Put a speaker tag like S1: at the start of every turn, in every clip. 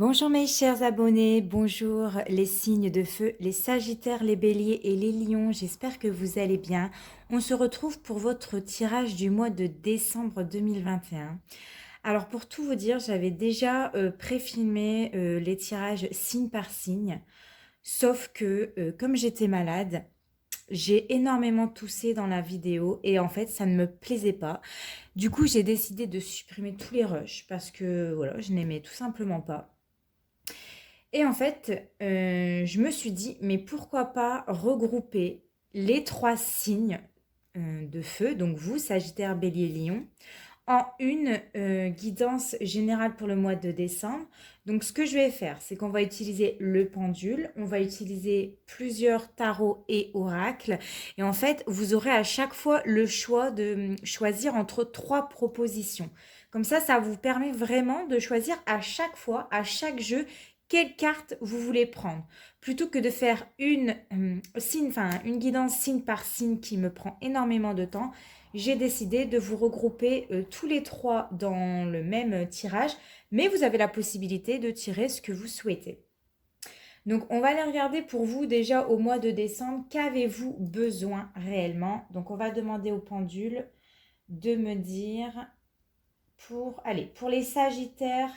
S1: Bonjour mes chers abonnés, bonjour les signes de feu, les sagittaires, les béliers et les lions, j'espère que vous allez bien. On se retrouve pour votre tirage du mois de décembre 2021. Alors pour tout vous dire, j'avais déjà préfilmé les tirages signe par signe, sauf que comme j'étais malade, j'ai énormément toussé dans la vidéo et en fait ça ne me plaisait pas. Du coup j'ai décidé de supprimer tous les rushs parce que voilà, je n'aimais tout simplement pas. Et en fait, je me suis dit, mais pourquoi pas regrouper les trois signes de feu, donc vous, Sagittaire, Bélier, Lion, en une guidance générale pour le mois de décembre. Donc ce que je vais faire, c'est qu'on va utiliser le pendule, on va utiliser plusieurs tarots et oracles. Et en fait, vous aurez à chaque fois le choix de choisir entre trois propositions. Comme ça vous permet vraiment de choisir à chaque fois, à chaque jeu, quelle carte vous voulez prendre. Plutôt que de faire une guidance signe par signe qui me prend énormément de temps, j'ai décidé de vous regrouper tous les trois dans le même tirage, mais vous avez la possibilité de tirer ce que vous souhaitez. Donc on va aller regarder pour vous déjà au mois de décembre, qu'avez-vous besoin réellement? Donc on va demander au pendule de me dire pour les Sagittaires,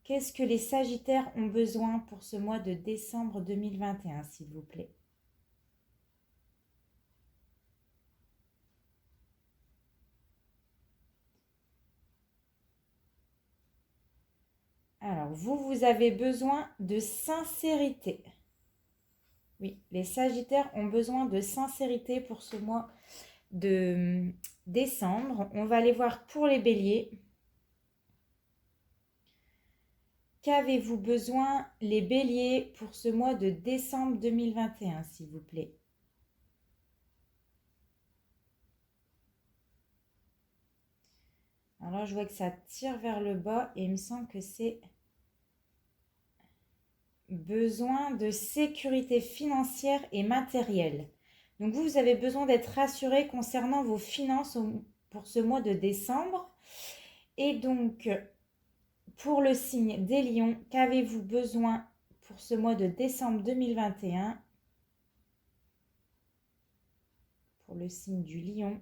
S1: qu'est-ce que les Sagittaires ont besoin pour ce mois de décembre 2021, s'il vous plaît? Alors, vous avez besoin de sincérité. Oui, les Sagittaires ont besoin de sincérité pour ce mois de décembre. On va aller voir pour les Béliers. Qu'avez-vous besoin, les Béliers, pour ce mois de décembre 2021, s'il vous plaît? Alors là, je vois que ça tire vers le bas et il me semble que c'est besoin de sécurité financière et matérielle. Donc vous avez besoin d'être rassuré concernant vos finances pour ce mois de décembre. Et donc, pour le signe des lions, qu'avez-vous besoin pour ce mois de décembre 2021? Pour le signe du lion.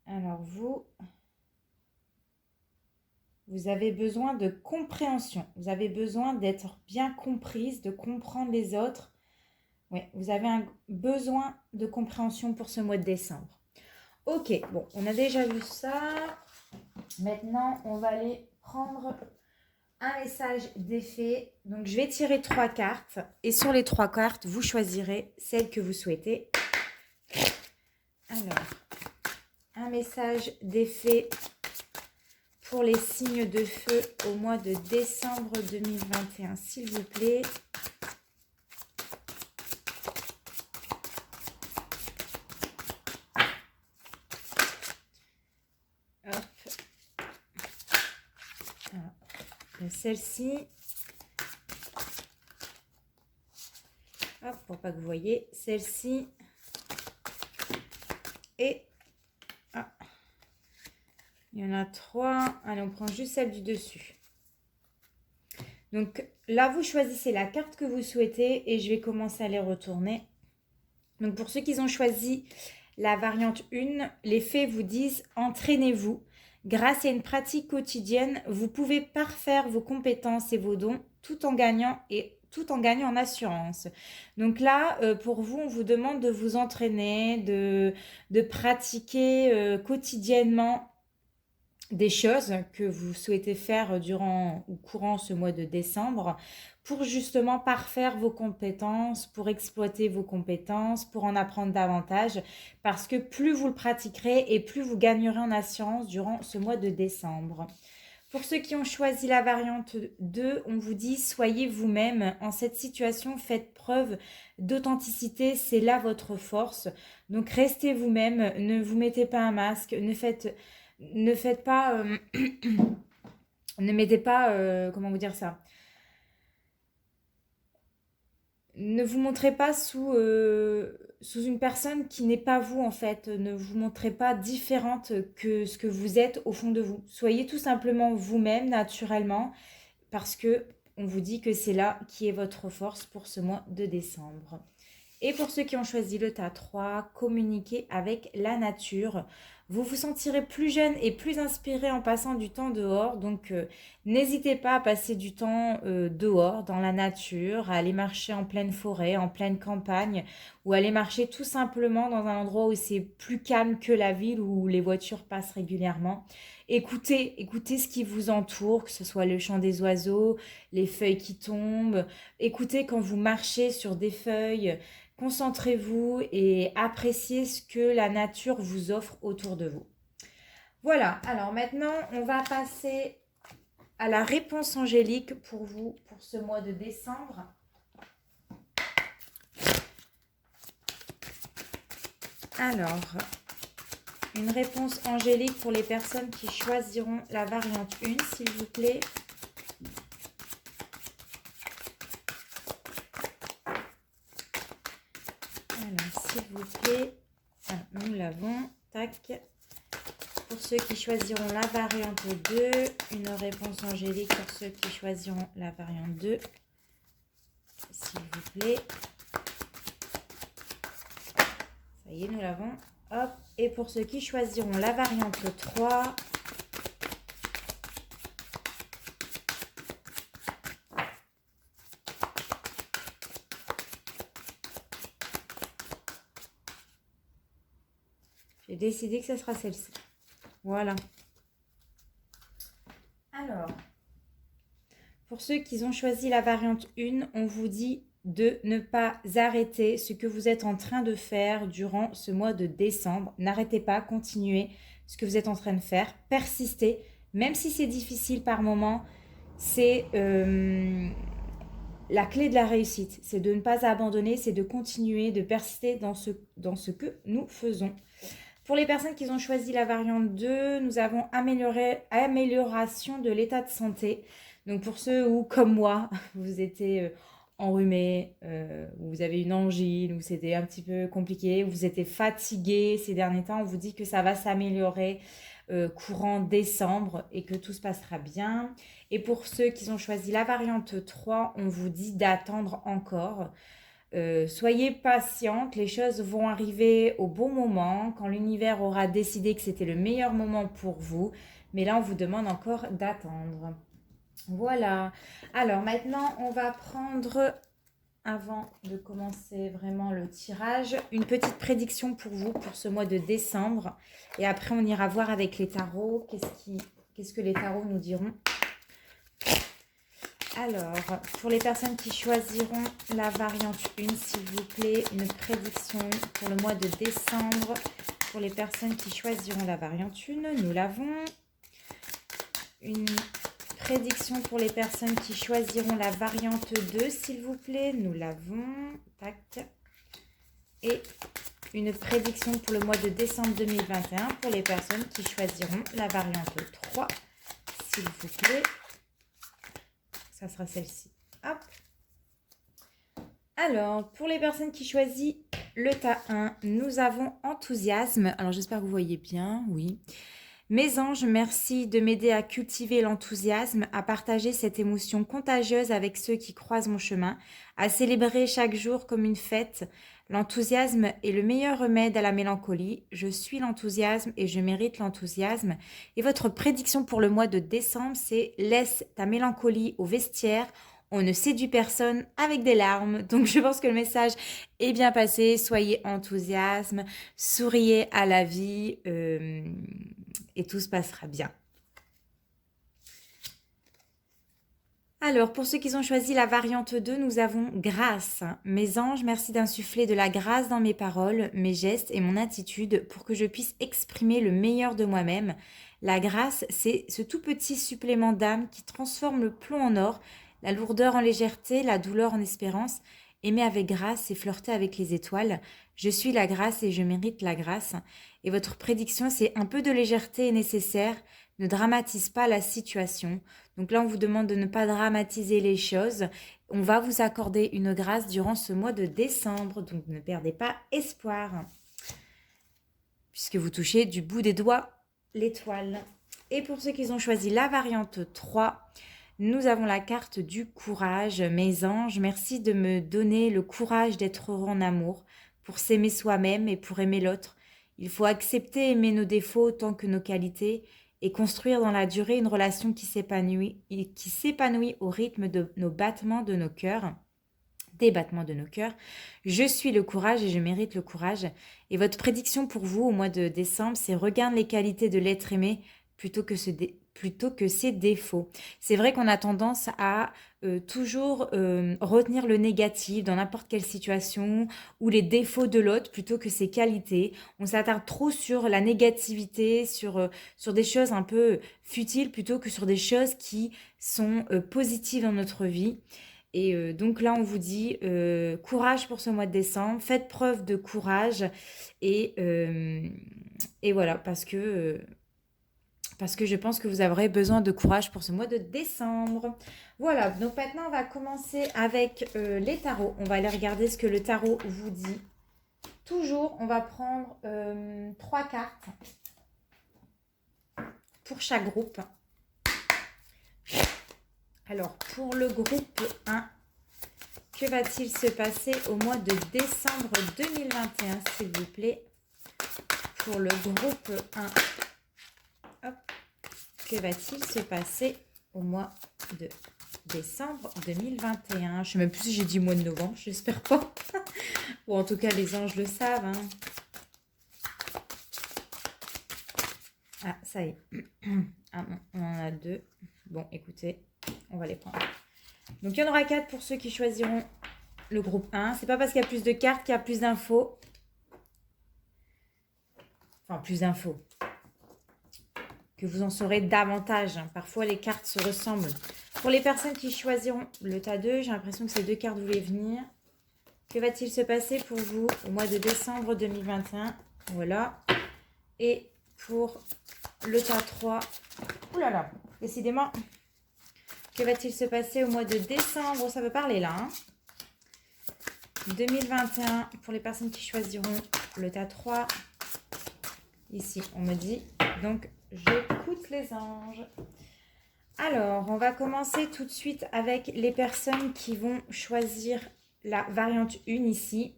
S1: Alors vous avez besoin de compréhension. Vous avez besoin d'être bien comprise, de comprendre les autres. Oui, vous avez un besoin de compréhension pour ce mois de décembre. Ok, bon, on a déjà vu ça. Maintenant, on va aller prendre un message d'effet. Donc, je vais tirer 3 cartes. Et sur les 3 cartes, vous choisirez celle que vous souhaitez. Alors, un message d'effet pour les signes de feu au mois de décembre 2021, s'il vous plaît. Hop. Celle-ci. Hop, pour pas que vous voyez. Celle-ci. Et il y en a 3. Allez, on prend juste celle du dessus. Donc là, vous choisissez la carte que vous souhaitez et je vais commencer à les retourner. Donc pour ceux qui ont choisi la variante 1, les fées vous disent « Entraînez-vous. Grâce à une pratique quotidienne, vous pouvez parfaire vos compétences et vos dons tout en gagnant en assurance. » Donc là, pour vous, on vous demande de vous entraîner, de pratiquer quotidiennement des choses que vous souhaitez faire durant ou courant ce mois de décembre pour justement parfaire vos compétences, pour exploiter vos compétences, pour en apprendre davantage, parce que plus vous le pratiquerez et plus vous gagnerez en assurance durant ce mois de décembre. Pour ceux qui ont choisi la variante 2, on vous dit soyez vous-même. En cette situation, faites preuve d'authenticité, c'est là votre force. Donc restez vous-même, ne vous mettez pas un masque, ne faites pas ne mettez pas comment vous dire ça, ne vous montrez pas sous sous une personne qui n'est pas vous en fait. Ne vous montrez pas différente que ce que vous êtes au fond de vous. Soyez tout simplement vous-même naturellement parce que on vous dit que c'est là qui est votre force pour ce mois de décembre. Et pour ceux qui ont choisi le tas 3, communiquez avec la nature. Vous vous sentirez plus jeune et plus inspiré en passant du temps dehors. Donc, n'hésitez pas à passer du temps dehors, dans la nature, à aller marcher en pleine forêt, en pleine campagne, ou aller marcher tout simplement dans un endroit où c'est plus calme que la ville, où les voitures passent régulièrement. Écoutez ce qui vous entoure, que ce soit le chant des oiseaux, les feuilles qui tombent. Écoutez quand vous marchez sur des feuilles. Concentrez-vous et appréciez ce que la nature vous offre autour de vous. Voilà, alors maintenant, on va passer à la réponse angélique pour vous pour ce mois de décembre. Alors, une réponse angélique pour les personnes qui choisiront la variante 1, s'il vous plaît. Alors, s'il vous plaît, nous l'avons. Tac. Pour ceux qui choisiront la variante 2, une réponse angélique pour ceux qui choisiront la variante 2, s'il vous plaît. Ça y est, nous l'avons. Hop. Et pour ceux qui choisiront la variante 3, j'ai décidé que ce sera celle-ci. Voilà. Alors, pour ceux qui ont choisi la variante 1, on vous dit de ne pas arrêter ce que vous êtes en train de faire durant ce mois de décembre. N'arrêtez pas, continuez ce que vous êtes en train de faire. Persistez, même si c'est difficile par moment. C'est la clé de la réussite. C'est de ne pas abandonner, c'est de continuer, de persister dans ce que nous faisons. Pour les personnes qui ont choisi la variante 2, nous avons amélioration de l'état de santé. Donc pour ceux où, comme moi, vous étiez enrhumé, vous avez une angine, ou c'était un petit peu compliqué, vous étiez fatigué ces derniers temps, on vous dit que ça va s'améliorer courant décembre et que tout se passera bien. Et pour ceux qui ont choisi la variante 3, on vous dit d'attendre encore. Soyez patiente, les choses vont arriver au bon moment, quand l'univers aura décidé que c'était le meilleur moment pour vous. Mais là, on vous demande encore d'attendre. Voilà. Alors maintenant, on va prendre, avant de commencer vraiment le tirage, une petite prédiction pour vous pour ce mois de décembre. Et après, on ira voir avec les tarots qu'est-ce que les tarots nous diront. Alors, pour les personnes qui choisiront la variante 1, s'il vous plaît, une prédiction pour le mois de décembre. Pour les personnes qui choisiront la variante 1, nous l'avons. Une prédiction pour les personnes qui choisiront la variante 2, s'il vous plaît, nous l'avons. Tac. Et une prédiction pour le mois de décembre 2021 pour les personnes qui choisiront la variante 3, s'il vous plaît. Ça sera celle-ci. Hop. Alors, pour les personnes qui choisissent le tas 1, nous avons enthousiasme. Alors, j'espère que vous voyez bien. Oui. Mes anges, merci de m'aider à cultiver l'enthousiasme, à partager cette émotion contagieuse avec ceux qui croisent mon chemin, à célébrer chaque jour comme une fête. L'enthousiasme est le meilleur remède à la mélancolie. Je suis l'enthousiasme et je mérite l'enthousiasme. Et votre prédiction pour le mois de décembre, c'est « Laisse ta mélancolie au vestiaire ». On ne séduit personne avec des larmes. Donc, je pense que le message est bien passé. Soyez enthousiasme, souriez à la vie et tout se passera bien. Alors, pour ceux qui ont choisi la variante 2, nous avons grâce. Mes anges, merci d'insuffler de la grâce dans mes paroles, mes gestes et mon attitude pour que je puisse exprimer le meilleur de moi-même. La grâce, c'est ce tout petit supplément d'âme qui transforme le plomb en or, la lourdeur en légèreté, la douleur en espérance. Aimer avec grâce, c'est flirter avec les étoiles. Je suis la grâce et je mérite la grâce. Et votre prédiction, c'est un peu de légèreté est nécessaire. Ne dramatise pas la situation. Donc là, on vous demande de ne pas dramatiser les choses. On va vous accorder une grâce durant ce mois de décembre. Donc ne perdez pas espoir. Puisque vous touchez du bout des doigts l'étoile. Et pour ceux qui ont choisi la variante 3, nous avons la carte du courage. Mes anges, merci de me donner le courage d'être heureux en amour, pour s'aimer soi-même et pour aimer l'autre. Il faut accepter et aimer nos défauts autant que nos qualités et construire dans la durée une relation qui s'épanouit au rythme de nos battements de nos cœurs. Des battements de nos cœurs. Je suis le courage et je mérite le courage. Et votre prédiction pour vous au mois de décembre, c'est regarde les qualités de l'être aimé plutôt que ses défauts. C'est vrai qu'on a tendance à toujours retenir le négatif dans n'importe quelle situation ou les défauts de l'autre plutôt que ses qualités. On s'attarde trop sur la négativité, sur des choses un peu futiles plutôt que sur des choses qui sont positives dans notre vie. Et donc là, on vous dit courage pour ce mois de décembre, faites preuve de courage et voilà, parce que je pense que vous aurez besoin de courage pour ce mois de décembre. Voilà, donc maintenant, on va commencer avec les tarots. On va aller regarder ce que le tarot vous dit. Toujours, on va prendre 3 cartes pour chaque groupe. Alors, pour le groupe 1, que va-t-il se passer au mois de décembre 2021, s'il vous plaît? Pour le groupe 1, hop, que va-t-il se passer au mois de décembre 2021? Je ne sais même plus si j'ai dit mois de novembre, j'espère pas. Ou en tout cas, les anges le savent. Hein. Ah, ça y est. Ah, on en a 2. Bon, écoutez, on va les prendre. Donc, il y en aura 4 pour ceux qui choisiront le groupe 1. C'est pas parce qu'il y a plus de cartes qu'il y a plus d'infos. Enfin, plus d'infos. Que vous en saurez davantage. Parfois, les cartes se ressemblent. Pour les personnes qui choisiront le tas 2, j'ai l'impression que ces 2 cartes voulaient venir. Que va-t-il se passer pour vous au mois de décembre 2021? Voilà. Et pour le tas 3, oulala, décidément... Que va-t-il se passer au mois de décembre? Ça veut parler là. Hein 2021, pour les personnes qui choisiront le tas 3. Ici, on me dit. Donc, j'écoute les anges. Alors, on va commencer tout de suite avec les personnes qui vont choisir la variante 1 ici.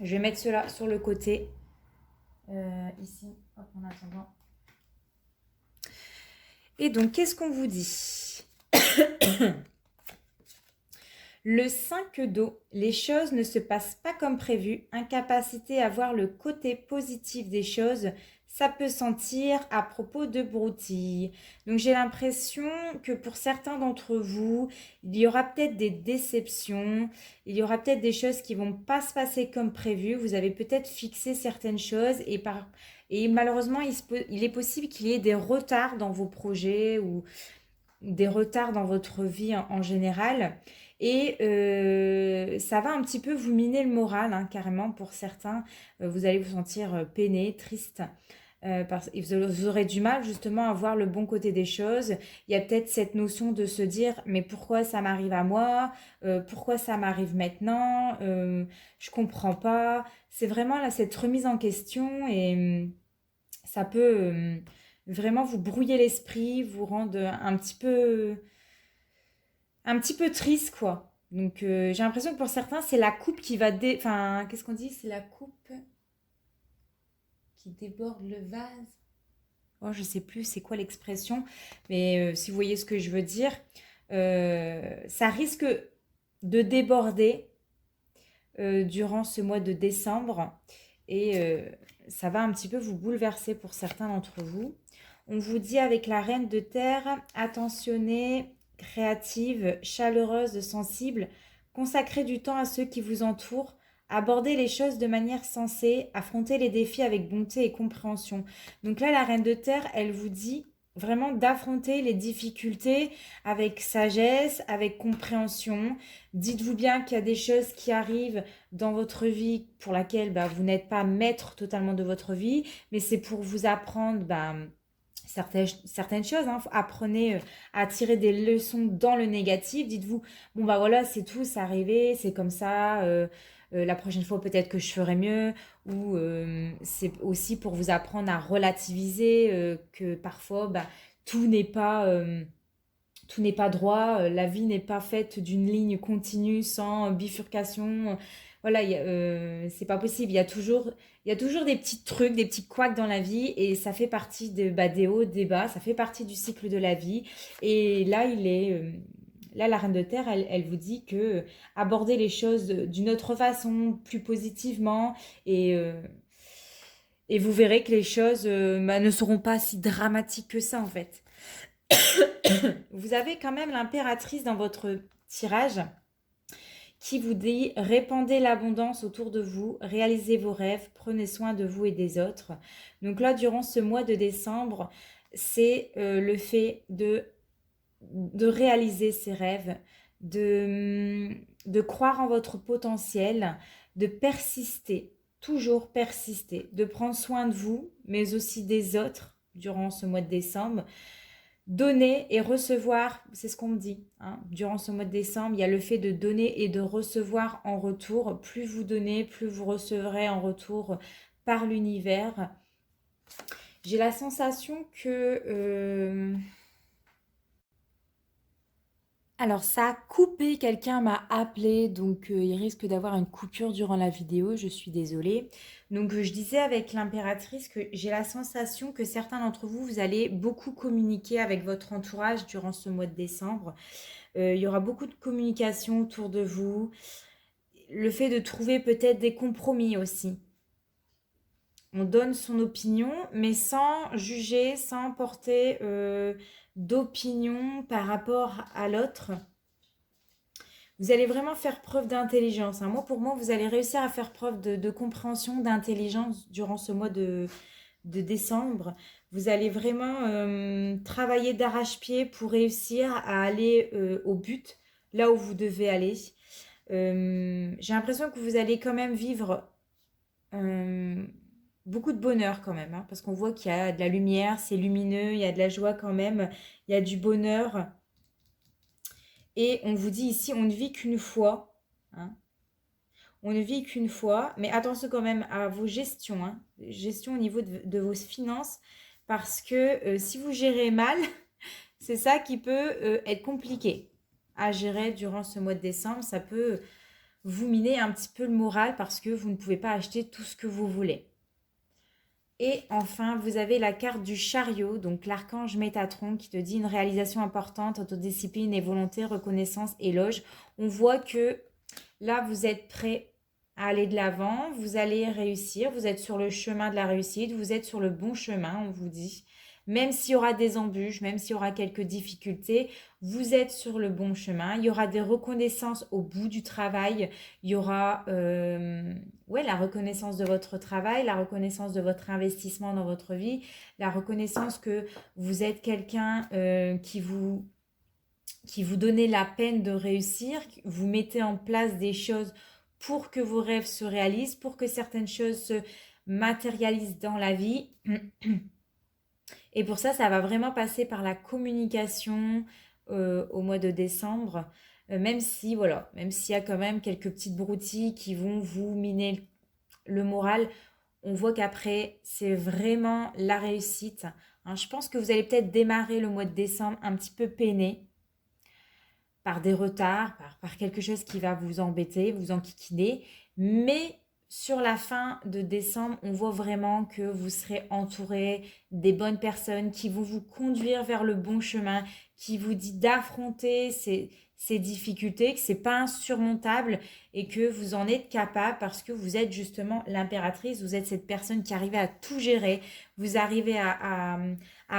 S1: Je vais mettre cela sur le côté. Ici, hop, en attendant. Et donc, qu'est-ce qu'on vous dit? Le 5 d'eau, les choses ne se passent pas comme prévu, incapacité à voir le côté positif des choses, ça peut sentir à propos de broutilles. Donc j'ai l'impression que pour certains d'entre vous, il y aura peut-être des déceptions, il y aura peut-être des choses qui vont pas se passer comme prévu, vous avez peut-être fixé certaines choses et malheureusement il est possible qu'il y ait des retards dans vos projets ou des retards dans votre vie en général. Et ça va un petit peu vous miner le moral, hein, carrément pour certains. Vous allez vous sentir peiné, triste. Vous aurez du mal justement à voir le bon côté des choses. Il y a peut-être cette notion de se dire mais pourquoi ça m'arrive à moi, pourquoi ça m'arrive maintenant, je comprends pas. C'est vraiment là cette remise en question et ça peut vraiment vous brouiller l'esprit, vous rendre un petit peu triste quoi. Donc j'ai l'impression que pour certains c'est la coupe qui va enfin qu'est-ce qu'on dit, c'est la coupe qui déborde le vase. Oh, je sais plus c'est quoi l'expression, mais si vous voyez ce que je veux dire, ça risque de déborder durant ce mois de décembre et ça va un petit peu vous bouleverser pour certains d'entre vous. On vous dit avec la reine de terre, attentionnez, créative, chaleureuse, sensible, consacrez du temps à ceux qui vous entourent, abordez les choses de manière sensée, affrontez les défis avec bonté et compréhension. Donc là, la reine de terre, elle vous dit vraiment d'affronter les difficultés avec sagesse, avec compréhension. Dites-vous bien qu'il y a des choses qui arrivent dans votre vie pour laquelle vous n'êtes pas maître totalement de votre vie, mais c'est pour vous apprendre certaines choses. Hein. Apprenez à tirer des leçons dans le négatif. Dites-vous, bon bah voilà, c'est tout, c'est arrivé, c'est comme ça. La prochaine fois, peut-être que je ferai mieux. Ou c'est aussi pour vous apprendre à relativiser que parfois, bah, tout n'est pas... tout n'est pas droit, la vie n'est pas faite d'une ligne continue sans bifurcation. Voilà, c'est pas possible. Il y a toujours des petits trucs, des petits couacs dans la vie et ça fait partie des hauts, des bas, ça fait partie du cycle de la vie. Et là, là, la Reine de Terre, elle vous dit que aborder les choses d'une autre façon, plus positivement et vous verrez que les choses bah, ne seront pas si dramatiques que ça en fait. Vous avez quand même l'impératrice dans votre tirage qui vous dit répandez l'abondance autour de vous, réalisez vos rêves, prenez soin de vous et des autres. Donc là, durant ce mois de décembre, c'est le fait de réaliser ses rêves, de croire en votre potentiel, de persister, toujours persister, de prendre soin de vous, mais aussi des autres durant ce mois de décembre. Donner et recevoir, c'est ce qu'on me dit. Hein. Durant ce mois de décembre, il y a le fait de donner et de recevoir en retour. Plus vous donnez, plus vous recevrez en retour par l'univers. J'ai la sensation que... Alors ça a coupé, quelqu'un m'a appelé, donc il risque d'avoir une coupure durant la vidéo, je suis désolée. Donc je disais avec l'impératrice que j'ai la sensation que certains d'entre vous, vous allez beaucoup communiquer avec votre entourage durant ce mois de décembre. Il y aura beaucoup de communication autour de vous. Le fait de trouver peut-être des compromis aussi. On donne son opinion, mais sans juger, sans porter d'opinion par rapport à l'autre. Vous allez vraiment faire preuve d'intelligence. Hein. Moi, pour moi, vous allez réussir à faire preuve de compréhension, d'intelligence durant ce mois de décembre. Vous allez vraiment travailler d'arrache-pied pour réussir à aller au but, là où vous devez aller. J'ai l'impression que vous allez quand même vivre beaucoup de bonheur quand même, hein, parce qu'on voit qu'il y a de la lumière, c'est lumineux, il y a de la joie quand même, il y a du bonheur. Et on vous dit ici, on ne vit qu'une fois. Hein. On ne vit qu'une fois, mais attention quand même à vos gestions, hein, gestion au niveau de vos finances, parce que si vous gérez mal, c'est ça qui peut être compliqué à gérer durant ce mois de décembre. Ça peut vous miner un petit peu le moral parce que vous ne pouvez pas acheter tout ce que vous voulez. Et enfin, vous avez la carte du chariot, donc l'archange Métatron qui te dit une réalisation importante, autodiscipline et volonté, reconnaissance, éloge. On voit que là, vous êtes prêt à aller de l'avant, vous allez réussir, vous êtes sur le chemin de la réussite, vous êtes sur le bon chemin, on vous dit. Même s'il y aura des embûches, même s'il y aura quelques difficultés, vous êtes sur le bon chemin. Il y aura des reconnaissances au bout du travail. Il y aura la reconnaissance de votre travail, la reconnaissance de votre investissement dans votre vie, la reconnaissance que vous êtes quelqu'un qui vous donnez la peine de réussir, vous mettez en place des choses pour que vos rêves se réalisent, pour que certaines choses se matérialisent dans la vie. Et pour ça, ça va vraiment passer par la communication au mois de décembre, même si, voilà, même s'il y a quand même quelques petites broutilles qui vont vous miner le moral, on voit qu'après, c'est vraiment la réussite. Hein, je pense que vous allez peut-être démarrer le mois de décembre un petit peu peiné, par des retards, par quelque chose qui va vous embêter, vous enquiquiner, mais sur la fin de décembre, on voit vraiment que vous serez entouré des bonnes personnes qui vont vous conduire vers le bon chemin, qui vous dit d'affronter ces difficultés, que c'est pas insurmontable et que vous en êtes capable parce que vous êtes justement l'impératrice, vous êtes cette personne qui arrive à tout gérer, vous arrivez à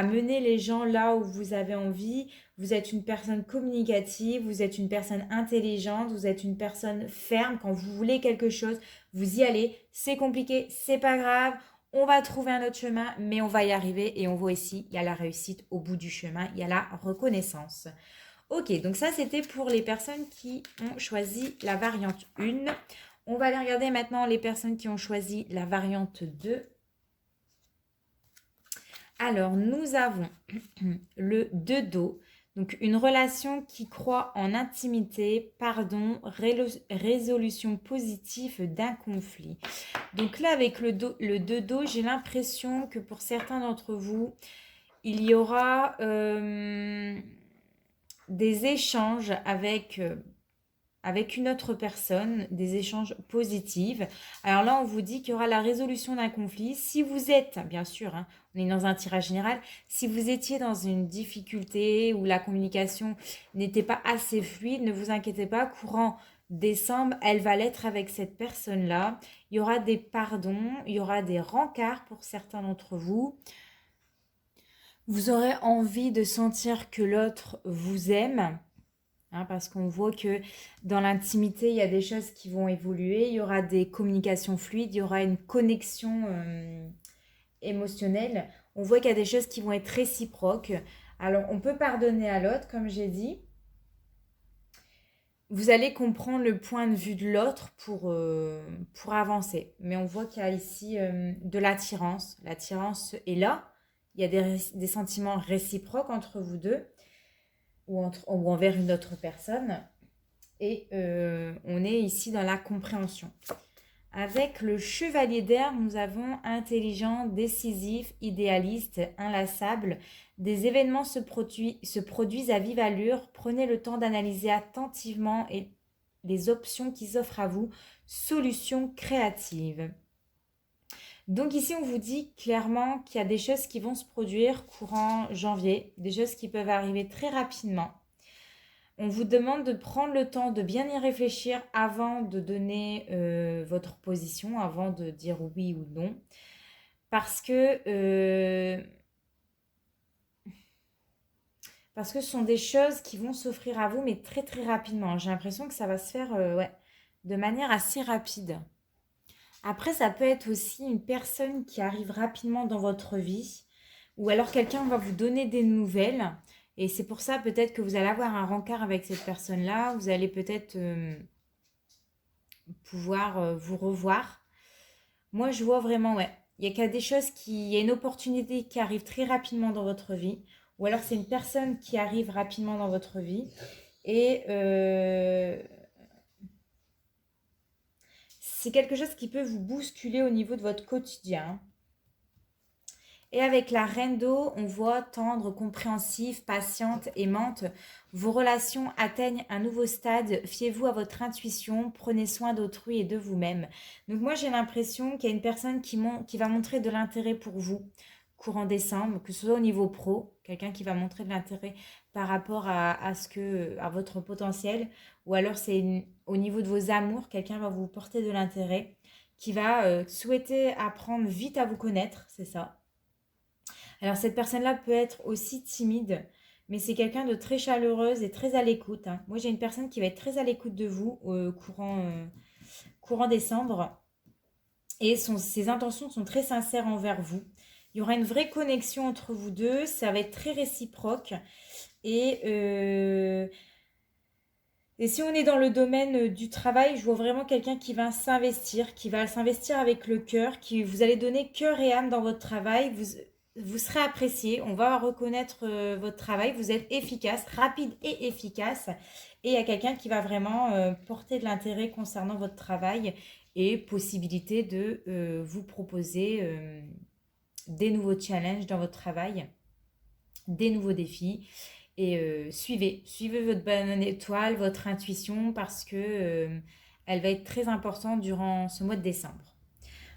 S1: mener les gens là où vous avez envie, vous êtes une personne communicative, vous êtes une personne intelligente, vous êtes une personne ferme. Quand vous voulez quelque chose, vous y allez. C'est compliqué, c'est pas grave. On va trouver un autre chemin, mais on va y arriver. Et on voit ici, il y a la réussite au bout du chemin, il y a la reconnaissance. Ok, donc ça c'était pour les personnes qui ont choisi la variante 1. On va aller regarder maintenant les personnes qui ont choisi la variante 2. Alors, nous avons le 2 d'eau, donc une relation qui croit en intimité, pardon, résolution positive d'un conflit. Donc là, avec le 2 d'eau, j'ai l'impression que pour certains d'entre vous, il y aura des échanges avec une autre personne, des échanges positifs. Alors là, on vous dit qu'il y aura la résolution d'un conflit. Si vous êtes, bien sûr, hein, on est dans un tirage général, si vous étiez dans une difficulté où la communication n'était pas assez fluide, ne vous inquiétez pas, courant décembre, elle va l'être avec cette personne-là. Il y aura des pardons, il y aura des rencarts pour certains d'entre vous. Vous aurez envie de sentir que l'autre vous aime. Hein, parce qu'on voit que dans l'intimité, il y a des choses qui vont évoluer, il y aura des communications fluides, il y aura une connexion émotionnelle. On voit qu'il y a des choses qui vont être réciproques. Alors, on peut pardonner à l'autre, comme j'ai dit. Vous allez comprendre le point de vue de l'autre pour avancer. Mais on voit qu'il y a ici de l'attirance. L'attirance est là. Il y a des sentiments réciproques entre vous deux ou envers une autre personne. Et on est ici dans la compréhension. Avec le chevalier d'air, nous avons intelligent, décisif, idéaliste, inlassable. Des événements se produisent à vive allure. Prenez le temps d'analyser attentivement les options qui s'offrent à vous. Solutions créatives. Donc ici, on vous dit clairement qu'il y a des choses qui vont se produire courant janvier, des choses qui peuvent arriver très rapidement. On vous demande de prendre le temps de bien y réfléchir avant de donner votre position, avant de dire oui ou non. Parce que ce sont des choses qui vont s'offrir à vous, mais très très rapidement. J'ai l'impression que ça va se faire de manière assez rapide. Après, ça peut être aussi une personne qui arrive rapidement dans votre vie, ou alors quelqu'un va vous donner des nouvelles. Et c'est pour ça peut-être que vous allez avoir un rencard avec cette personne-là. Vous allez peut-être pouvoir vous revoir. Moi, je vois vraiment, ouais. Il y a des choses il y a une opportunité qui arrive très rapidement dans votre vie. Ou alors c'est une personne qui arrive rapidement dans votre vie. Et c'est quelque chose qui peut vous bousculer au niveau de votre quotidien. Et avec la reine d'eau, on voit tendre, compréhensive, patiente, aimante. Vos relations atteignent un nouveau stade. Fiez-vous à votre intuition. Prenez soin d'autrui et de vous-même. Donc moi, j'ai l'impression qu'il y a une personne qui va montrer de l'intérêt pour vous courant décembre, que ce soit au niveau pro, quelqu'un qui va montrer de l'intérêt par rapport à votre potentiel, ou alors c'est au niveau de vos amours, quelqu'un va vous porter de l'intérêt, qui va souhaiter apprendre vite à vous connaître, c'est ça. Alors cette personne-là peut être aussi timide, mais c'est quelqu'un de très chaleureuse et très à l'écoute. Hein. Moi, j'ai une personne qui va être très à l'écoute de vous courant décembre. Et ses intentions sont très sincères envers vous. Il y aura une vraie connexion entre vous deux. Ça va être très réciproque. Et si on est dans le domaine du travail, je vois vraiment quelqu'un qui va s'investir avec le cœur, vous allez donner cœur et âme dans votre travail. Vous serez apprécié, on va reconnaître votre travail, vous êtes efficace, rapide et efficace. Et il y a quelqu'un qui va vraiment porter de l'intérêt concernant votre travail et possibilité de vous proposer des nouveaux challenges dans votre travail, des nouveaux défis. Et suivez votre bonne étoile, votre intuition, parce que elle va être très importante durant ce mois de décembre.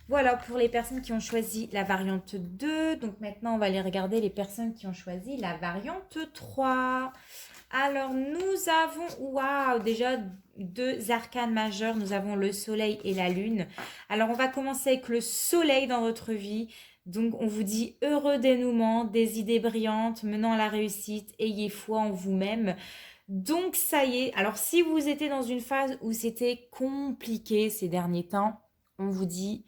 S1: Voilà pour les personnes qui ont choisi la variante 2. Donc maintenant, on va aller regarder les personnes qui ont choisi la variante 3. Alors, nous avons, waouh, déjà 2 arcanes majeurs. Nous avons le soleil et la lune. Alors, on va commencer avec le soleil dans votre vie. Donc, on vous dit heureux dénouement, des idées brillantes menant à la réussite. Ayez foi en vous-même. Donc, ça y est. Alors, si vous étiez dans une phase où c'était compliqué ces derniers temps, on vous dit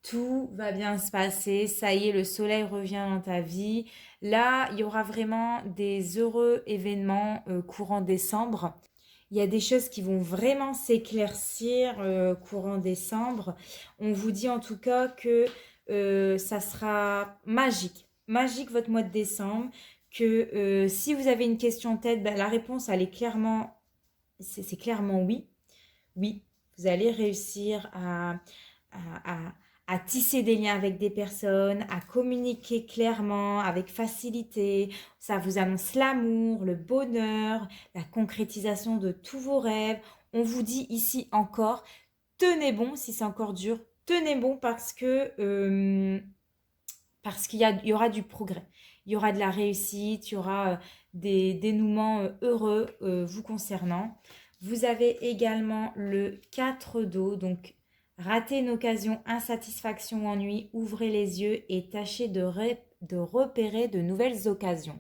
S1: tout va bien se passer, ça y est, le soleil revient dans ta vie. Là, il y aura vraiment des heureux événements courant décembre. Il y a des choses qui vont vraiment s'éclaircir courant décembre. On vous dit en tout cas que ça sera magique. magique votre mois de décembre, que si vous avez une question en tête, la réponse, elle est clairement, c'est clairement oui. Oui, vous allez réussir à, à tisser des liens avec des personnes, à communiquer clairement, avec facilité. Ça vous annonce l'amour, le bonheur, la concrétisation de tous vos rêves. On vous dit ici encore, tenez bon si c'est encore dur, tenez bon parce qu'il y aura du progrès. Il y aura de la réussite, il y aura des dénouements heureux vous concernant. Vous avez également le 4 d'eau, donc ratez une occasion, insatisfaction ou ennui, ouvrez les yeux et tâchez de repérer de nouvelles occasions.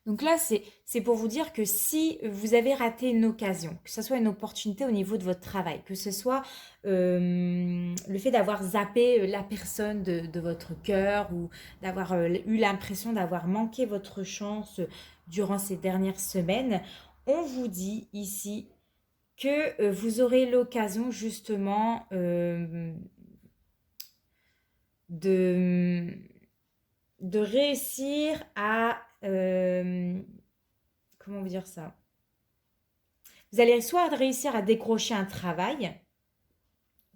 S1: Donc là, c'est pour vous dire que si vous avez raté une occasion, que ce soit une opportunité au niveau de votre travail, que ce soit le fait d'avoir zappé la personne de votre cœur ou d'avoir eu l'impression d'avoir manqué votre chance durant ces dernières semaines, on vous dit ici que vous aurez l'occasion justement de, de réussir à... comment vous dire ça? Vous allez soit réussir à décrocher un travail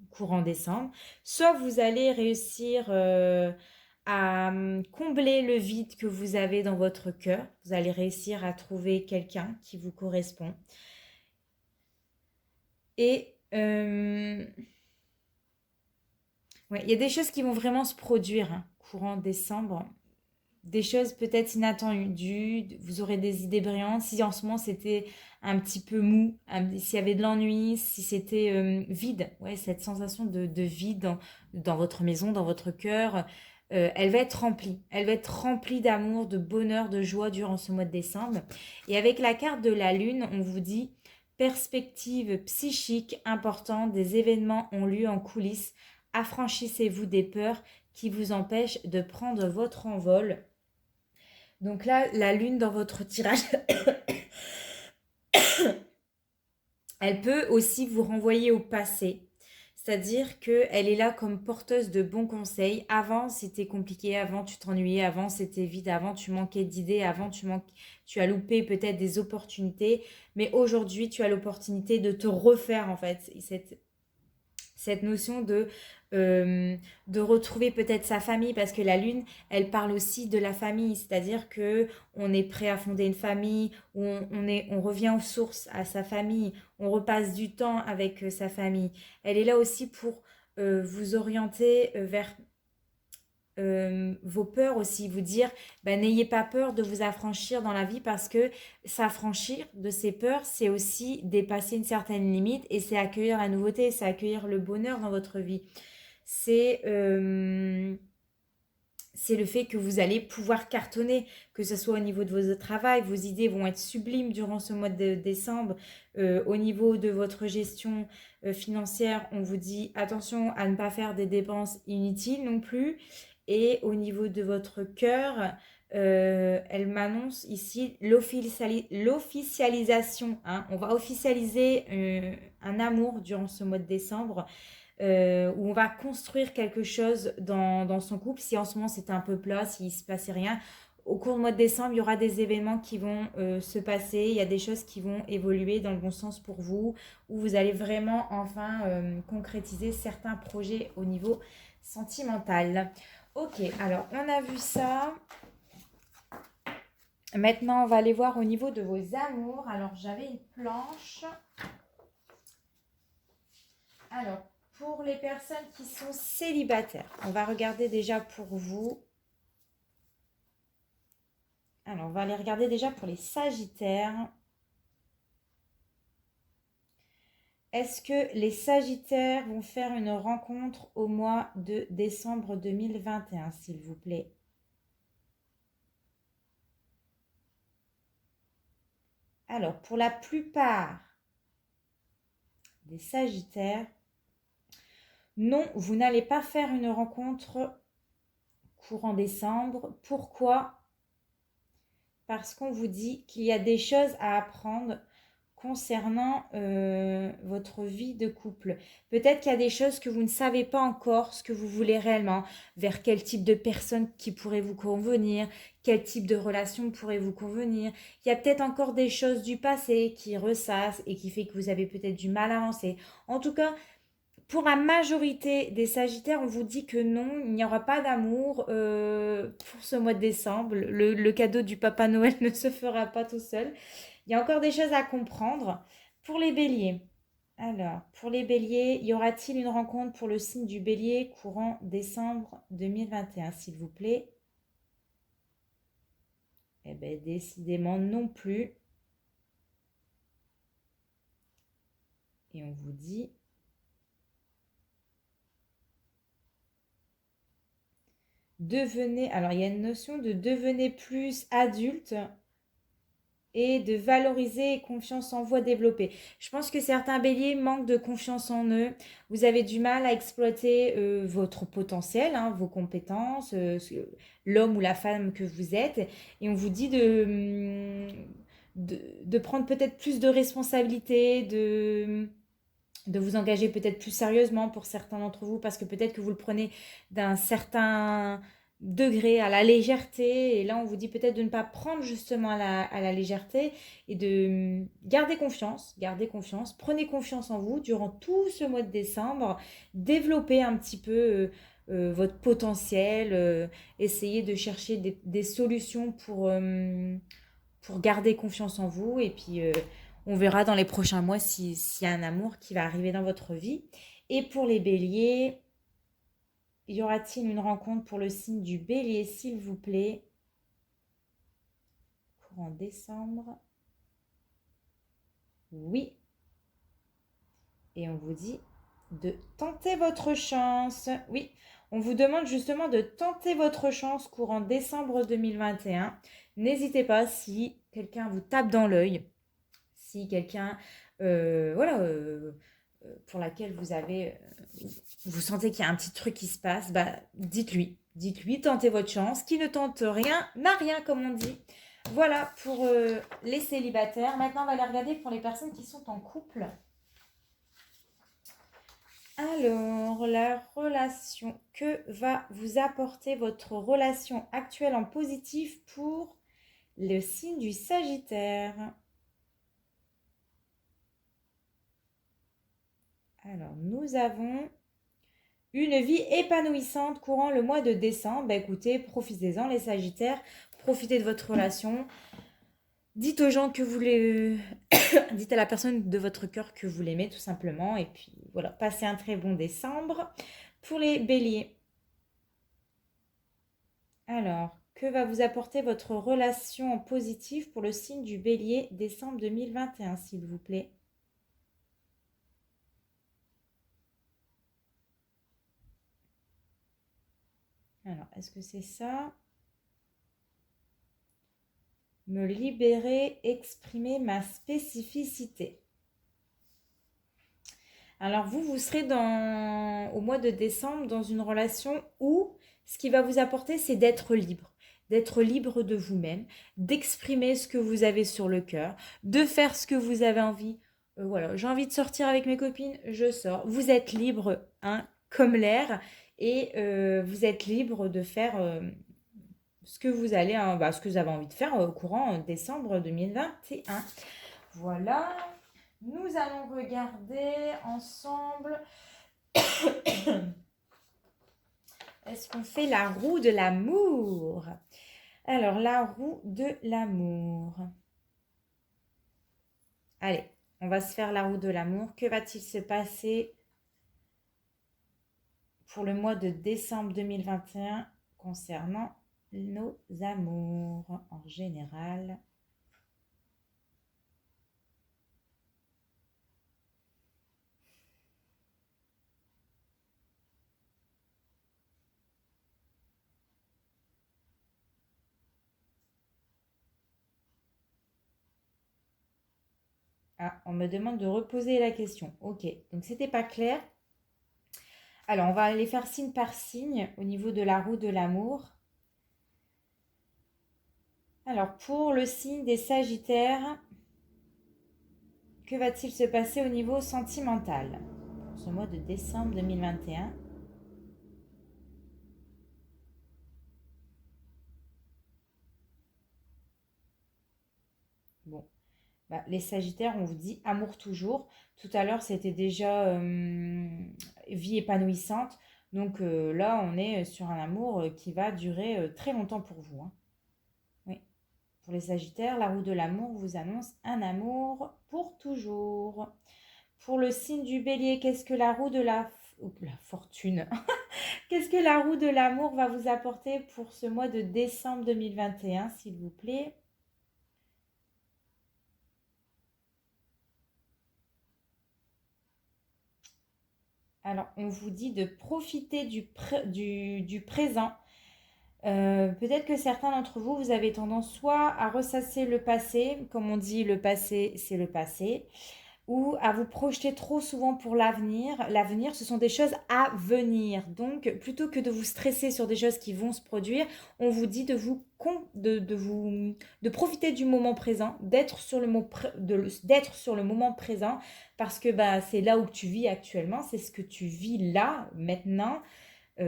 S1: courant décembre, soit vous allez réussir à combler le vide que vous avez dans votre cœur. Vous allez réussir à trouver quelqu'un qui vous correspond. Et ouais, il y a des choses qui vont vraiment se produire courant décembre. Des choses peut-être inattendues, vous aurez des idées brillantes. Si en ce moment c'était un petit peu mou, s'il y avait de l'ennui, si c'était vide, ouais, cette sensation de vide dans votre maison, dans votre cœur, elle va être remplie. Elle va être remplie d'amour, de bonheur, de joie durant ce mois de décembre. Et avec la carte de la lune, on vous dit perspective psychique importante, des événements ont lieu en coulisses. Affranchissez-vous des peurs qui vous empêchent de prendre votre envol. Donc là, la lune dans votre tirage, elle peut aussi vous renvoyer au passé. C'est-à-dire qu'elle est là comme porteuse de bons conseils. Avant, c'était compliqué. Avant, tu t'ennuyais. Avant, c'était vide. Avant, tu manquais d'idées. Avant, tu as loupé peut-être des opportunités. Mais aujourd'hui, tu as l'opportunité de te refaire, en fait. Cette notion de retrouver peut-être sa famille, parce que la lune, elle parle aussi de la famille, c'est-à-dire que on est prêt à fonder une famille, ou on revient aux sources, à sa famille, on repasse du temps avec sa famille. Elle est là aussi pour vous orienter vers vos peurs aussi, vous dire n'ayez pas peur de vous affranchir dans la vie, parce que s'affranchir de ces peurs, c'est aussi dépasser une certaine limite, et c'est accueillir la nouveauté, c'est accueillir le bonheur dans votre vie. C'est le fait que vous allez pouvoir cartonner, que ce soit au niveau de votre travail, vos idées vont être sublimes durant ce mois de décembre. Au niveau de votre gestion financière, on vous dit attention à ne pas faire des dépenses inutiles non plus. Et au niveau de votre cœur, elle m'annonce ici l'officialisation. On va officialiser un amour durant ce mois de décembre, où on va construire quelque chose dans son couple. Si en ce moment c'était un peu plat, s'il ne se passait rien, au cours du mois de décembre, il y aura des événements qui vont se passer, il y a des choses qui vont évoluer dans le bon sens pour vous, où vous allez vraiment enfin concrétiser certains projets au niveau sentimental. Ok, alors on a vu ça. Maintenant, on va aller voir au niveau de vos amours. Alors, j'avais une planche. Alors, pour les personnes qui sont célibataires, on va regarder déjà pour vous. Alors, on va aller regarder déjà pour les Sagittaires. Est-ce que les Sagittaires vont faire une rencontre au mois de décembre 2021, s'il vous plaît? Alors, pour la plupart des Sagittaires, non, vous n'allez pas faire une rencontre courant décembre. Pourquoi? Parce qu'on vous dit qu'il y a des choses à apprendre concernant votre vie de couple. Peut-être qu'il y a des choses que vous ne savez pas encore, ce que vous voulez réellement, vers quel type de personne qui pourrait vous convenir, quel type de relation pourrait vous convenir. Il y a peut-être encore des choses du passé qui ressassent et qui fait que vous avez peut-être du mal à avancer. En tout cas, pour la majorité des Sagittaires, on vous dit que non, il n'y aura pas d'amour pour ce mois de décembre. Le cadeau du Papa Noël ne se fera pas tout seul. Il y a encore des choses à comprendre. Pour les Béliers, alors, pour les Béliers, y aura-t-il une rencontre pour le signe du Bélier courant décembre 2021, s'il vous plaît? Eh bien, décidément non plus. Et on vous dit... Devenez, alors il y a une notion de devenez plus adulte et de valoriser confiance en vous à développer. Je pense que certains béliers manquent de confiance en eux. Vous avez du mal à exploiter votre potentiel, hein, vos compétences, l'homme ou la femme que vous êtes. Et on vous dit de prendre peut-être plus de responsabilités, de vous engager peut-être plus sérieusement pour certains d'entre vous, parce que peut-être que vous le prenez d'un certain degré à la légèreté, et là on vous dit peut-être de ne pas prendre justement à la légèreté et de garder confiance, prenez confiance en vous durant tout ce mois de décembre, développez un petit peu votre potentiel, essayez de chercher des solutions pour garder confiance en vous, et puis on verra dans les prochains mois s'il y a un amour qui va arriver dans votre vie. Et pour les béliers, y aura-t-il une rencontre pour le signe du bélier, s'il vous plaît? Courant décembre. Oui. Et on vous dit de tenter votre chance. Oui, on vous demande justement de tenter votre chance courant décembre 2021. N'hésitez pas, si quelqu'un vous tape dans l'œil, si quelqu'un, pour laquelle vous sentez qu'il y a un petit truc qui se passe, bah, dites-lui, tentez votre chance. Qui ne tente rien n'a rien, comme on dit. Voilà pour les célibataires. Maintenant, on va aller regarder pour les personnes qui sont en couple. Alors, la relation, que va vous apporter votre relation actuelle en positif pour le signe du Sagittaire? Alors, nous avons une vie épanouissante courant le mois de décembre. Bah, écoutez, profitez-en les Sagittaires, profitez de votre relation. Dites aux gens que vous les... Dites à la personne de votre cœur que vous l'aimez tout simplement. Et puis voilà, passez un très bon décembre. Pour les béliers. Alors, que va vous apporter votre relation en positif pour le signe du bélier décembre 2021, s'il vous plaît? Alors, est-ce que c'est ça? Me libérer, exprimer ma spécificité. Alors vous serez au mois de décembre dans une relation où ce qui va vous apporter, c'est d'être libre de vous-même, d'exprimer ce que vous avez sur le cœur, de faire ce que vous avez envie. Voilà, j'ai envie de sortir avec mes copines, je sors. Vous êtes libre, hein, comme l'air, et vous êtes libre de faire ce que vous allez, ce que vous avez envie de faire au courant décembre 2021. Voilà. Nous allons regarder ensemble. Est-ce qu'on fait la roue de l'amour? Alors, la roue de l'amour. Allez, on va se faire la roue de l'amour. Que va-t-il se passer pour le mois de décembre 2021 concernant nos amours en général? Ah, on me demande de reposer la question. Ok, donc c'était pas clair. Alors, on va aller faire signe par signe au niveau de la roue de l'amour. Alors, pour le signe des Sagittaires, Que va-t-il se passer au niveau sentimental pour ce mois de décembre 2021? Bon, bah, les Sagittaires, on vous dit amour toujours. Tout à l'heure, c'était déjà vie épanouissante. Donc là, on est sur un amour qui va durer très longtemps pour vous, hein. Oui. Pour les Sagittaires, la roue de l'amour vous annonce un amour pour toujours. Pour le signe du Bélier, qu'est-ce que la roue de la fortune? Qu'est-ce que la roue de l'amour va vous apporter pour ce mois de décembre 2021, s'il vous plaît? Alors, on vous dit de profiter du présent. Peut-être que certains d'entre vous, vous avez tendance soit à ressasser le passé, comme on dit, le passé, c'est le passé, ou à vous projeter trop souvent pour l'avenir. L'avenir, ce sont des choses à venir. Donc, plutôt que de vous stresser sur des choses qui vont se produire, on vous dit de profiter du moment présent, d'être sur le moment présent, parce que bah, c'est là où tu vis actuellement, c'est ce que tu vis là, maintenant,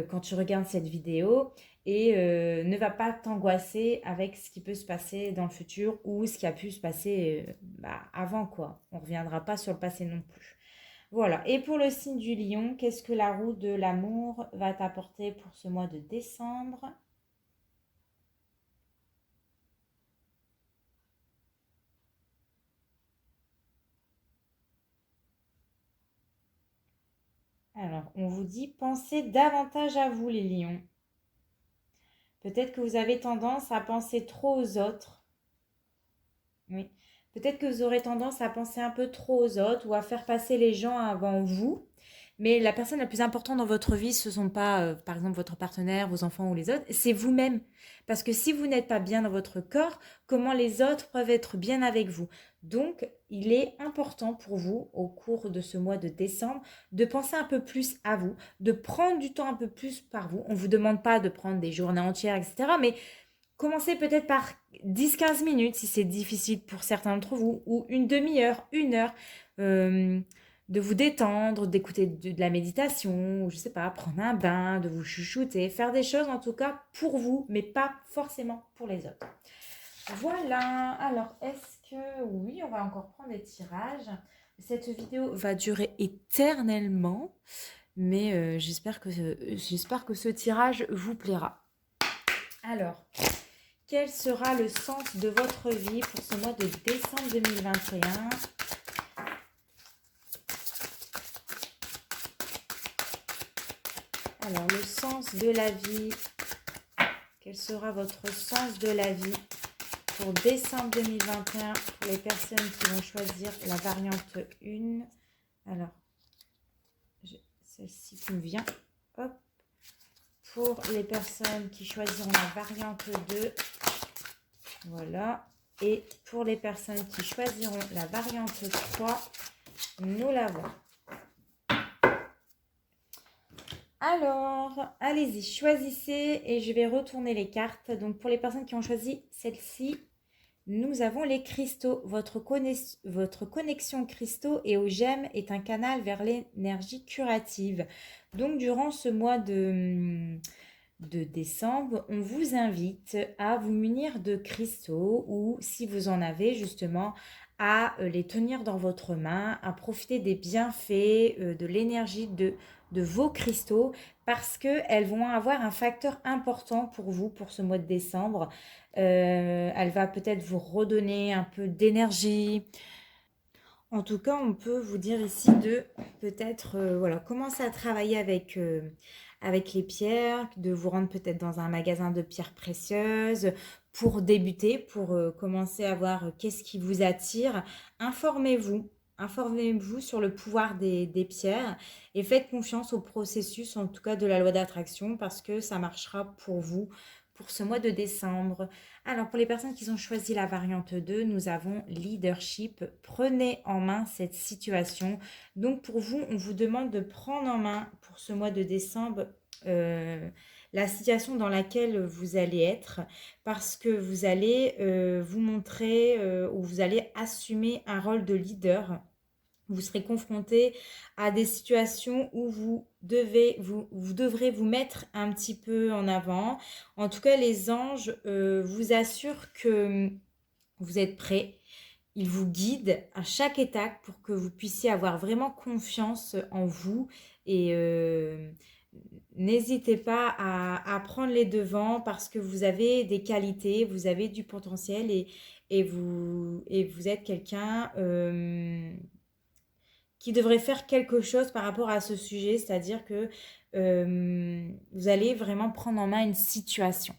S1: quand tu regardes cette vidéo et ne va pas t'angoisser avec ce qui peut se passer dans le futur ou ce qui a pu se passer bah, avant quoi. On ne reviendra pas sur le passé non plus. Voilà. Et pour le signe du lion, qu'est-ce que la roue de l'amour va t'apporter pour ce mois de décembre? Alors, on vous dit pensez davantage à vous les lions. Peut-être que vous avez tendance à penser trop aux autres. Oui. Peut-être que vous aurez tendance à penser un peu trop aux autres ou à faire passer les gens avant vous. Mais la personne la plus importante dans votre vie, ce ne sont pas, par exemple, votre partenaire, vos enfants ou les autres, c'est vous-même. Parce que si vous n'êtes pas bien dans votre corps, comment les autres peuvent être bien avec vous? Donc, il est important pour vous, au cours de ce mois de décembre, de penser un peu plus à vous, de prendre du temps un peu plus par vous. On ne vous demande pas de prendre des journées entières, etc. Mais commencez peut-être par 10-15 minutes si c'est difficile pour certains d'entre vous, ou une demi-heure, une heure, euh, de vous détendre, d'écouter de la méditation, ou je sais pas, prendre un bain, de vous chouchouter, faire des choses en tout cas pour vous, mais pas forcément pour les autres. Voilà, alors est-ce que oui, on va encore prendre des tirages. Cette vidéo va durer éternellement, mais j'espère que ce tirage vous plaira. Alors, quel sera le sens de votre vie pour ce mois de décembre 2021? Alors, le sens de la vie. Quel sera votre sens de la vie pour décembre 2021 pour les personnes qui vont choisir la variante 1? Alors, celle-ci qui me vient. Hop. Pour les personnes qui choisiront la variante 2. Voilà. Et pour les personnes qui choisiront la variante 3, nous l'avons. Alors, allez-y, choisissez et je vais retourner les cartes. Donc, pour les personnes qui ont choisi celle-ci, nous avons les cristaux. Votre connexion cristaux et aux gemmes est un canal vers l'énergie curative. Donc, durant ce mois de décembre, on vous invite à vous munir de cristaux ou, si vous en avez justement, à les tenir dans votre main, à profiter des bienfaits, de l'énergie de vos cristaux parce qu'elles vont avoir un facteur important pour vous pour ce mois de décembre. Elle va peut-être vous redonner un peu d'énergie. En tout cas, on peut vous dire ici de peut-être voilà, commencer à travailler avec les pierres, de vous rendre peut-être dans un magasin de pierres précieuses pour débuter, pour commencer à voir qu'est-ce qui vous attire. Informez-vous. Informez-vous sur le pouvoir des pierres et faites confiance au processus, en tout cas de la loi d'attraction, parce que ça marchera pour vous pour ce mois de décembre. Alors, pour les personnes qui ont choisi la variante 2, nous avons leadership. Prenez en main cette situation. Donc, pour vous, on vous demande de prendre en main pour ce mois de décembre la situation dans laquelle vous allez être parce que vous allez vous montrer ou vous allez assumer un rôle de leader. Vous serez confronté à des situations où vous devrez vous mettre un petit peu en avant. En tout cas, les anges vous assurent que vous êtes prêts. Ils vous guident à chaque étape pour que vous puissiez avoir vraiment confiance en vous et n'hésitez pas à prendre les devants parce que vous avez des qualités, vous avez du potentiel et vous êtes quelqu'un qui devrait faire quelque chose par rapport à ce sujet, c'est-à-dire que vous allez vraiment prendre en main une situation.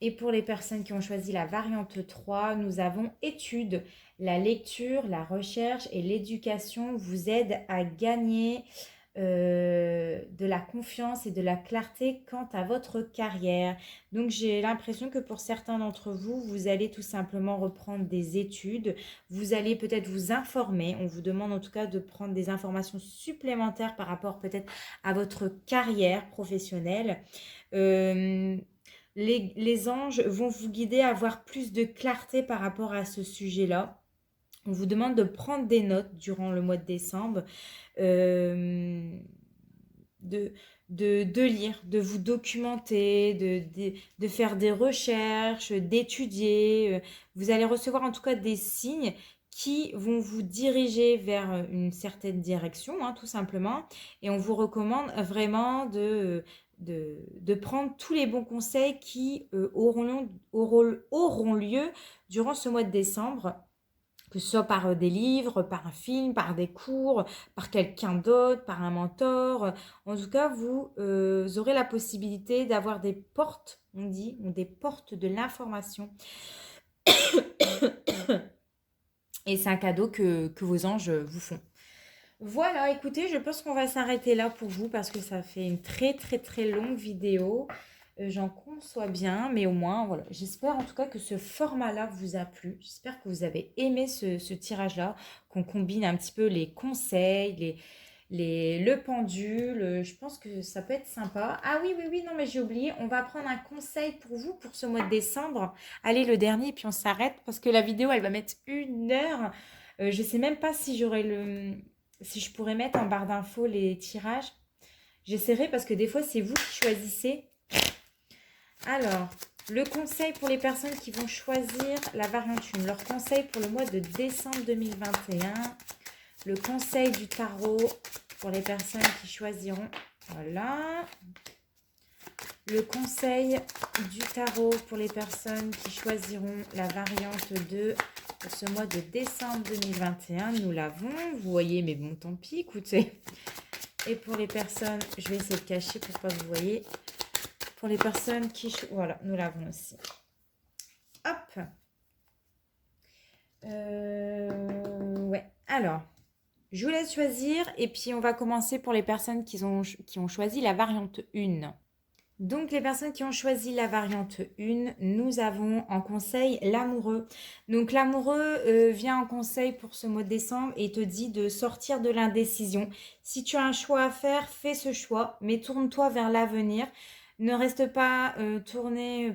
S1: Et pour les personnes qui ont choisi la variante 3, nous avons études. La lecture, la recherche et l'éducation vous aident à gagner de la confiance et de la clarté quant à votre carrière. Donc j'ai l'impression que pour certains d'entre vous, vous allez tout simplement reprendre des études. Vous allez peut-être vous informer. On vous demande en tout cas de prendre des informations supplémentaires par rapport peut-être à votre carrière professionnelle. Euh, les anges vont vous guider à avoir plus de clarté par rapport à ce sujet-là. On vous demande de prendre des notes durant le mois de décembre, euh, de lire, de vous documenter, de faire des recherches, d'étudier. Vous allez recevoir en tout cas des signes qui vont vous diriger vers une certaine direction, hein, tout simplement. Et on vous recommande vraiment de prendre tous les bons conseils qui auront lieu durant ce mois de décembre, que ce soit par des livres, par un film, par des cours, par quelqu'un d'autre, par un mentor. En tout cas, vous aurez la possibilité d'avoir des portes, on dit, ou des portes de l'information. Et c'est un cadeau que vos anges vous font. Voilà, écoutez, je pense qu'on va s'arrêter là pour vous parce que ça fait une très très très longue vidéo. J'en conçois bien, mais au moins, voilà. J'espère en tout cas que ce format-là vous a plu. J'espère que vous avez aimé ce tirage-là, qu'on combine un petit peu les conseils, le pendule. Je pense que ça peut être sympa. Ah oui, oui, oui, non, mais j'ai oublié. On va prendre un conseil pour vous pour ce mois de décembre. Allez, le dernier, puis on s'arrête parce que la vidéo, elle va mettre 1 heure. Je ne sais même pas si si je pourrais mettre en barre d'infos les tirages. J'essaierai parce que des fois, c'est vous qui choisissez. Alors, le conseil pour les personnes qui vont choisir la variante 1. Leur conseil pour le mois de décembre 2021. Le conseil du tarot pour les personnes qui choisiront. Voilà. Le conseil du tarot pour les personnes qui choisiront la variante 2 pour ce mois de décembre 2021. Nous l'avons. Vous voyez, mais bon, tant pis, écoutez. Et pour les personnes, je vais essayer de cacher pour pas que vous voyez. Pour les personnes qui... Voilà, nous l'avons aussi. Hop. Ouais. Alors, je vous laisse choisir. Et puis, on va commencer pour les personnes qui ont choisi la variante 1. Donc, les personnes qui ont choisi la variante 1, nous avons en conseil l'amoureux. Donc, l'amoureux vient en conseil pour ce mois de décembre et te dit de sortir de l'indécision. Si tu as un choix à faire, fais ce choix, mais tourne-toi vers l'avenir. Ne reste pas tourné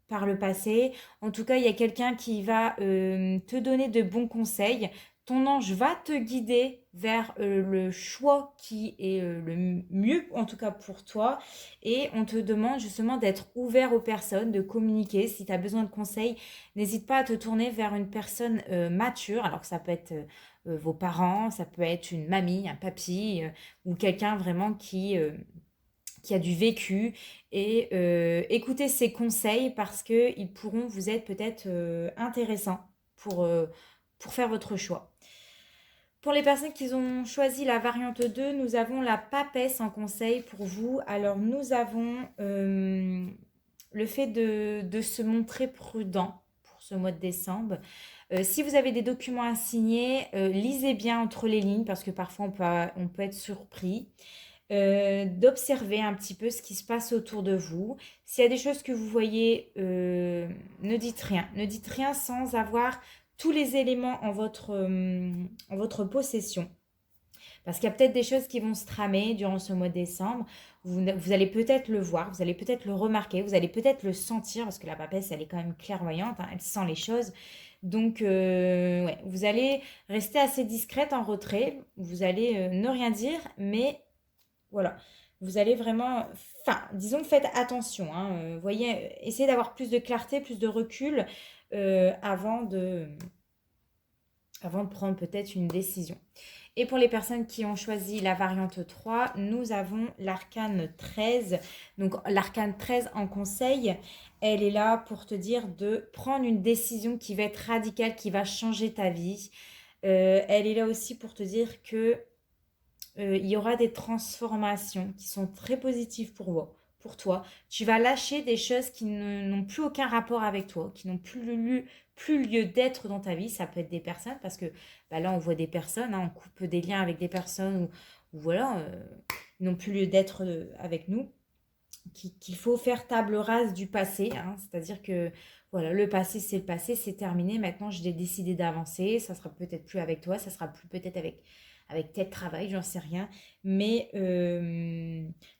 S1: par le passé. En tout cas, il y a quelqu'un qui va te donner de bons conseils. Ton ange va te guider vers le choix qui est le mieux, en tout cas pour toi. Et on te demande justement d'être ouvert aux personnes, de communiquer. Si tu as besoin de conseils, n'hésite pas à te tourner vers une personne mature. Alors que ça peut être vos parents, ça peut être une mamie, un papy, ou quelqu'un vraiment qui a du vécu. Et écoutez ces conseils parce qu'ils pourront vous être peut-être intéressants pour faire votre choix. Pour les personnes qui ont choisi la variante 2, nous avons la papesse en conseil pour vous. Alors, nous avons le fait de se montrer prudent pour ce mois de décembre. Si vous avez des documents à signer, lisez bien entre les lignes parce que parfois on peut être surpris. D'observer un petit peu ce qui se passe autour de vous. S'il y a des choses que vous voyez, ne dites rien. Ne dites rien sans avoir tous les éléments en votre possession. Parce qu'il y a peut-être des choses qui vont se tramer durant ce mois de décembre. Vous allez peut-être le voir, vous allez peut-être le remarquer, vous allez peut-être le sentir, parce que la papesse, elle est quand même clairvoyante, hein, elle sent les choses. Donc, ouais, vous allez rester assez discrète en retrait, vous allez ne rien dire, mais voilà, vous allez vraiment, enfin, disons, faites attention, hein, voyez, essayez d'avoir plus de clarté, plus de recul avant de prendre peut-être une décision. Et pour les personnes qui ont choisi la variante 3, nous avons l'arcane 13. Donc l'arcane 13 en conseil, elle est là pour te dire de prendre une décision qui va être radicale, qui va changer ta vie. Elle est là aussi pour te dire que il y aura des transformations qui sont très positives pour vous. Pour toi, tu vas lâcher des choses qui n'ont plus aucun rapport avec toi, qui n'ont plus lieu d'être dans ta vie. Ça peut être des personnes, parce que bah là, on voit des personnes, hein, on coupe des liens avec des personnes où voilà, ils n'ont plus lieu d'être avec nous. Qu'il faut faire table rase du passé, hein, c'est-à-dire que voilà, le passé c'est le passé, c'est terminé. Maintenant, j'ai décidé d'avancer. Ça sera peut-être plus avec toi, ça sera plus peut-être avec tel travail, j'en sais rien. Mais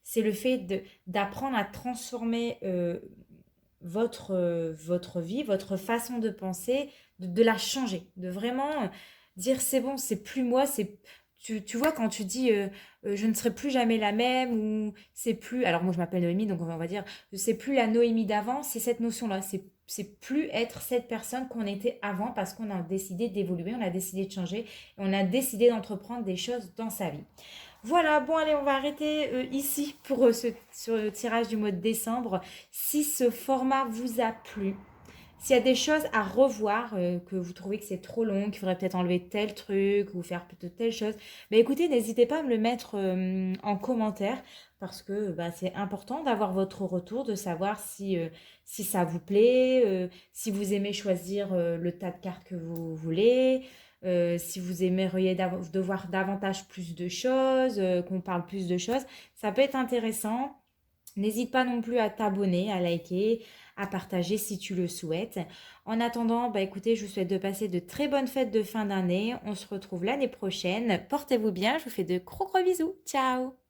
S1: c'est le fait d'apprendre à transformer votre vie, votre façon de penser, de la changer, de vraiment dire c'est bon, c'est plus moi, tu vois quand tu dis je ne serai plus jamais la même, ou c'est plus, alors moi je m'appelle Noémie, donc on va dire c'est plus la Noémie d'avant, c'est cette notion-là, c'est plus être cette personne qu'on était avant, parce qu'on a décidé d'évoluer, on a décidé de changer, et on a décidé d'entreprendre des choses dans sa vie. Voilà, bon allez, on va arrêter ici pour sur le tirage du mois de décembre. Si ce format vous a plu, s'il y a des choses à revoir, que vous trouvez que c'est trop long, qu'il faudrait peut-être enlever tel truc ou faire peut-être telle chose, bah écoutez, n'hésitez pas à me le mettre en commentaire, parce que bah, c'est important d'avoir votre retour, de savoir si ça vous plaît, si vous aimez choisir le tas de cartes que vous voulez, si vous aimeriez de voir davantage plus de choses, qu'on parle plus de choses. Ça peut être intéressant. N'hésite pas non plus à t'abonner, à liker, à partager si tu le souhaites. En attendant, bah écoutez, je vous souhaite de passer de très bonnes fêtes de fin d'année. On se retrouve l'année prochaine. Portez-vous bien, je vous fais de gros bisous. Ciao!